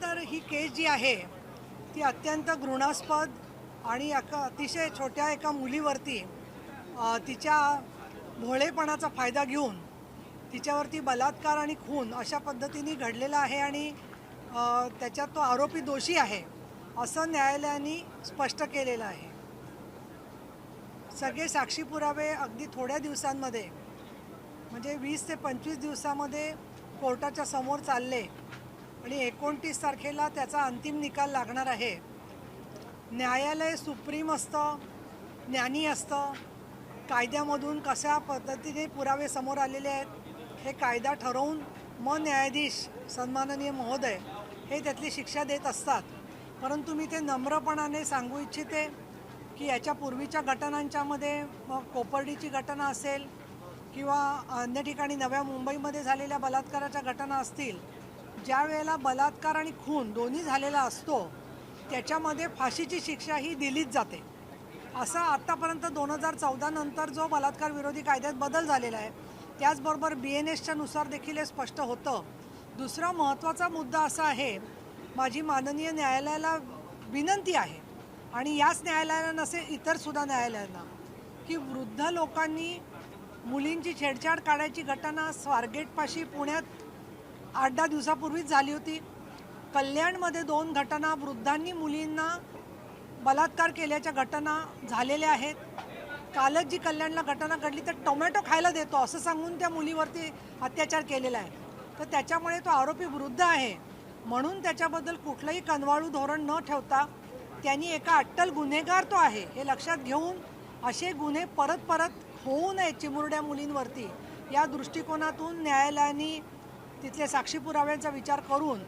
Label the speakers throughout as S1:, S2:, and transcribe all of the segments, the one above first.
S1: तर ही केस जी आहे ती अत्यंत घृणास्पद आणि अतिशय छोट्या एका मुलीवरती तिच्या भोळेपणाचा फायदा घेऊन तिच्यावरती बलात्कार आणि खून अशा पद्धतीने घडलेला आहे आणि त्याच्यात तो आरोपी दोषी आहे असं न्यायालयाने स्पष्ट केलेलं आहे। सगळे साक्षी पुरावे अगदी थोड्या दिवसांमध्ये म्हणजे 20 ते 25 दिवसामध्ये कोर्टाच्या समोर चालले आणि 29 तारखेला त्याचा अंतिम निकाल लागणार आहे। न्यायालय सुप्रीम असतं, ज्ञानी असतं, कायद्यामधून कशा पद्धतीने पुरावे समोर आलेले आहेत हे कायदा ठरवून मग न्यायाधीश सन्माननीय महोदय हे त्यातली शिक्षा देत असतात। परंतु मी ते नम्रपणाने सांगू इच्छिते की याच्या पूर्वीच्या घटनांच्यामध्ये मग कोपर्डीची घटना असेल किंवा अन्य ठिकाणी नव्या मुंबईमध्ये झालेल्या बलात्काराच्या घटना असतील, ज्या वेळेला बलात्कार आणि खून दोन्ही झालेला असतो त्याच्यामध्ये फाशीची शिक्षा ही दिलीच जाते। असं आत्तापर्यंत 2014 नंतर जो बलात्कार विरोधी कायद्यात बदल झालेला आहे त्याचबरोबर BNSच्या नुसार देखील हे स्पष्ट होतं। दुसरा महत्त्वाचा मुद्दा असा आहे, माझी माननीय न्यायालयाला विनंती आहे आणि याच न्यायालयाला नसेल इतरसुद्धा न्यायालयांना की वृद्ध लोकांनी मुलींची छेडछाड काढायची घटना स्वारगेटपाशी पुण्यात 8-10 दिवसापूर्वीच झाली होती। कल्याणमध्ये 2 घटना वृद्धांनी मुलींना बलात्कार केल्याच्या घटना झालेल्या आहेत। कालच जी कल्याणला घटना घडली तर टोमॅटो खायला देतो असं सांगून त्या मुलीवरती अत्याचार केलेला आहे। तर त्याच्यामुळे तो आरोपी वृद्ध आहे म्हणून त्याच्याबद्दल कुठलंही कनवाळू धोरण न ठेवता त्यांनी एका अट्टल गुन्हेगार तो आहे हे लक्षात घेऊन असे गुन्हे परत परत होऊ नये चिमुरड्या मुलींवरती या दृष्टिकोनातून न्यायालयाने तिथले साक्षी पुराव्यांचा विचार करून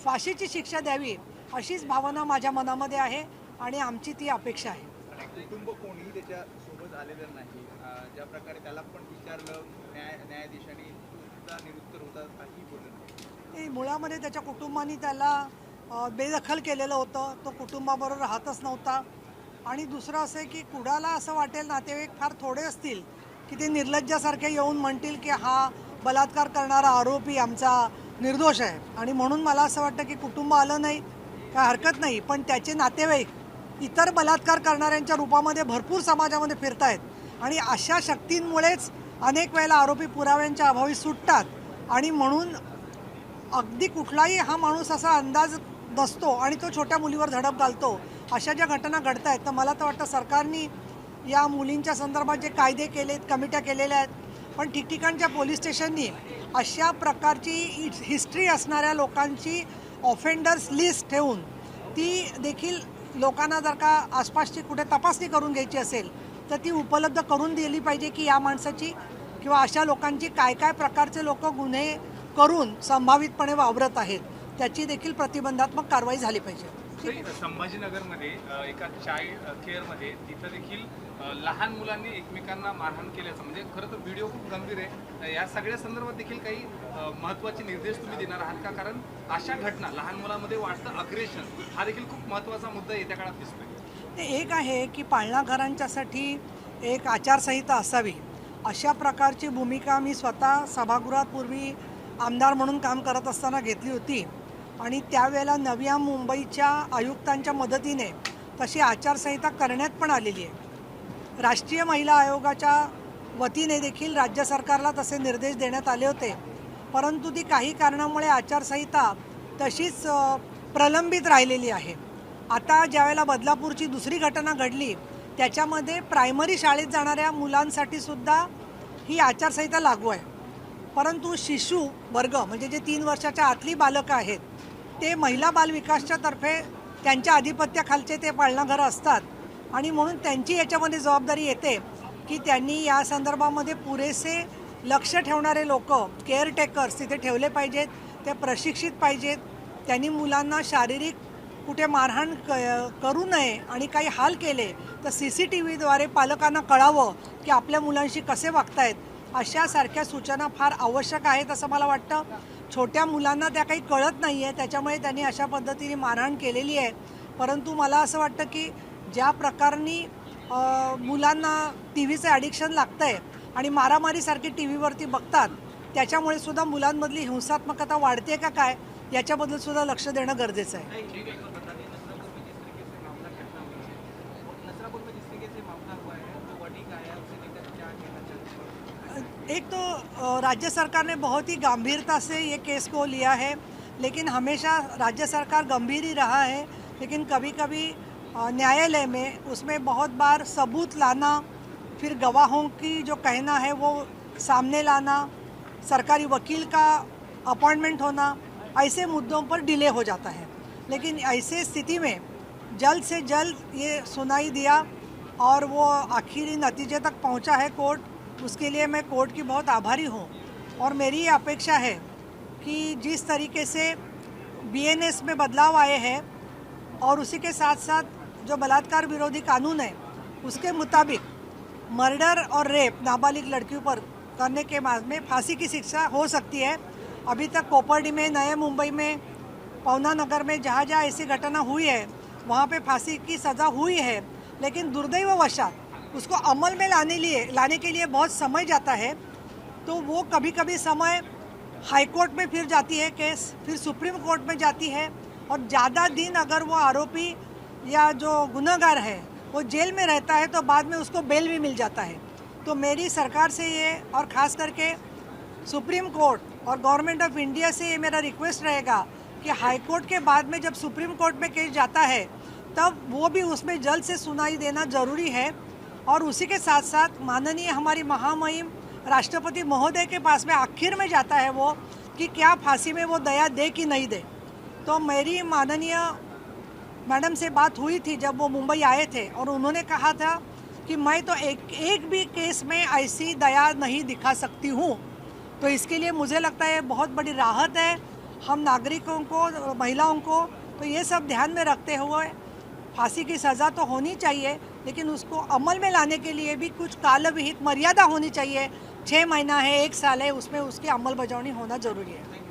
S1: फाशीची शिक्षा द्यावी अशीच भावना माझ्या मनामध्ये आहे आणि आमची ती अपेक्षा आहे।
S2: कुटुंब कोणीही त्याच्या सोबत आलेलं नाही, ज्या प्रकारे त्याला पण विचारलं न्यायाधीशांनी सुद्धा निरुत्तर होता, काही बोललं
S1: नाही। मुळामध्ये त्याच्या कुटुंबाने त्याला बेदखल केलेलं होतं, तो कुटुंबाबरोबर राहतच नव्हता। आणि दुसरं असं आहे की कुणाला असं वाटेल, नातेवाईक फार थोडे असतील की ते निर्लज्जासारखे येऊन म्हणतील की हा बलात्कार करणारा आरोपी आमचा निर्दोष आहे आणि म्हणून मला असं वाटतं की कुटुंब आलं नाही काय हरकत नाही, पण त्याचे नातेवाईक इतर बलात्कार करणाऱ्यांच्या रूपामध्ये भरपूर समाजामध्ये फिरत आहेत आणि अशा शक्तींमुळेच अनेक वेळेला आरोपी पुराव्यांच्या अभावी सुटतात आणि म्हणून अगदी कुठलाही हा माणूस असा अंदाज नसतो आणि तो छोट्या मुलीवर झडप घालतो। अशा ज्या घटना घडत आहेत तर मला तर वाटतं सरकारने या मुलींच्या संदर्भात जे कायदे केलेत, कमिट्या केलेल्या आहेत, पण ठिकठिकाणच्या पोलीस स्टेशननी अशा प्रकारची हिस्ट्री असणाऱ्या लोकांची ऑफेंडर्स लिस्ट ठेवून ती देखील लोकांना जर का आसपासची कुठे तपासणी करून घ्यायची असेल तर ती उपलब्ध करून दिली पाहिजे की या माणसाची किंवा अशा लोकांची काय काय प्रकारचे लोक गुन्हे करून संभावितपणे वावरत आहेत त्याची देखील प्रतिबंधात्मक कारवाई झाली पाहिजे।
S3: संभाजीनगरमध्ये एका चाइल्ड केअरमध्ये तिथं देखील लहान मुलांनी एकमेकांना मारहाण केल्याचं म्हणजे खरं तर व्हिडिओ खूप गंभीर आहे। या सगळ्या संदर्भात देखील काही महत्त्वाचे निर्देश तुम्ही देणार आहात का? कारण अशा घटना लहान मुलांमध्ये वाढतं अग्रेशन हा देखील खूप महत्त्वाचा मुद्दा येत्या काळात दिसतोय।
S1: एक आहे की पाळणा घरांच्यासाठी एक आचारसंहिता असावी अशा प्रकारची भूमिका मी स्वतः सभागृहात पूर्वी आमदार म्हणून काम करत असताना घेतली होती आणि त्यावेळेला नव्या मुंबईच्या आयुक्तांच्या मदतीने तशी आचारसंहिता करण्यात पण आलेली आहे। राष्ट्रीय महिला आयोगाच्या वतीने देखील राज्य सरकारला तसे निर्देश देण्यात आले होते, परंतु ती काही कारणामुळे आचारसंहिता तशीच प्रलंबित राहिलेली आहे। आता ज्यावेळेला बदलापूरची दुसरी घटना घडली त्याच्यामध्ये प्रायमरी शाळेत जाणाऱ्या मुलांसाठी सुद्धा ही आचारसंहिता लागू आहे, परंतु शिशु वर्ग म्हणजे जे 3 वर्षाच्या आतली बालकं आहेत ते महिला बाल विकासच्या तर्फे त्यांच्या आधिपत्याखालचे ते पाळणाघरं असतात आणि म्हणून त्यांची याच्यामध्ये जबाबदारी येते की त्यांनी या संदर्भामध्ये पुरेसे लक्ष ठेवणारे लोक केअरटेकर्स तिथे ठेवले पाहिजेत, ते प्रशिक्षित पाहिजेत। त्यांनी मुलांना शारीरिक कुठे मारहाण करू नये आणि काही हाल केले तर CCTVद्वारे पालकांना कळावं की आपल्या मुलांशी कसे वागतायत। अशा सारख्या सूचना फार आवश्यक आहेत असं मला वाटतं। छोट्या मुलांना त्या काही कळत नाही आहे त्याच्यामुळे त्यांनी अशा पद्धतीने मारहाण केलेली आहे, परंतु मला असं वाटतं की ज्या प्रकाराने मुलांना TV चं ॲडिक्शन लागतं आहे आणि मारामारीसारखी TV वरती बघतात त्याच्यामुळे सुद्धा मुलांमधली हिंसात्मकता वाढते का काय याच्याबद्दल सुद्धा लक्ष देणं गरजेचं आहे. एक तो राज्य सरकार ने बहुत ही गंभीरता से ये केस को लिया है, लेकिन हमेशा राज्य सरकार गंभीर ही रहा है, लेकिन कभी कभी न्यायालय में उसमें बहुत बार सबूत लाना, फिर गवाहों की जो कहना है वो सामने लाना, सरकारी वकील का अपॉइंटमेंट होना, ऐसे मुद्दों पर डिले हो जाता है. लेकिन ऐसे स्थिति में जल्द से जल्द ये सुनाई दिया और वो आखिरी नतीजे तक पहुंचा है कोर्ट. उसके लिए मैं कोर्ट की बहुत आभारी हूँ. और मेरी ये अपेक्षा है कि जिस तरीके से BNS में बदलाव आए हैं और उसी के साथ साथ जो बलात्कार विरोधी कानून है उसके मुताबिक मर्डर और रेप नाबालिग लड़कियों पर करने के बाद में फांसी की शिक्षा हो सकती है. अभी तक कोपर्डी में, नए मुंबई में, पवना नगर में जहाँ जहाँ ऐसी घटना हुई है वहाँ पे फांसी की सज़ा हुई है, लेकिन दुर्दैववशात उसको अमल में लाने के लिए बहुत समय जाता है. तो वो कभी कभी समय हाई कोर्ट में फिर जाती है केस, फिर सुप्रीम कोर्ट में जाती है, और ज़्यादा दिन अगर वो आरोपी या जो गुनहगार है वो जेल में रहता है तो बाद में उसको बेल भी मिल जाता है. तो मेरी सरकार से ये, और ख़ास करके सुप्रीम कोर्ट और गवर्नमेंट ऑफ इंडिया से ये मेरा रिक्वेस्ट रहेगा कि हाई कोर्ट के बाद में जब सुप्रीम कोर्ट में केस जाता है तब वो भी उसमें जल्द से सुनाई देना ज़रूरी है. और उसी के साथ साथ माननीय हमारी महामहिम राष्ट्रपति महोदय के पास में आखिर में जाता है वो कि क्या फांसी में वो दया दे कि नहीं दे. तो मेरी माननीय मैडम से बात हुई थी जब वो मुंबई आए थे, और उन्होंने कहा था कि मैं तो एक भी केस में ऐसी दया नहीं दिखा सकती हूँ. तो इसके लिए मुझे लगता है बहुत बड़ी राहत है हम नागरिकों को, महिलाओं को. तो ये सब ध्यान में रखते हुए फांसी की सज़ा तो होनी चाहिए, लेकिन उसको अमल में लाने के लिए भी कुछ काल विहित मर्यादा होनी चाहिए. 6 महीना है, 1 साल है, उसमें उसकी अमल बजावनी होना ज़रूरी है.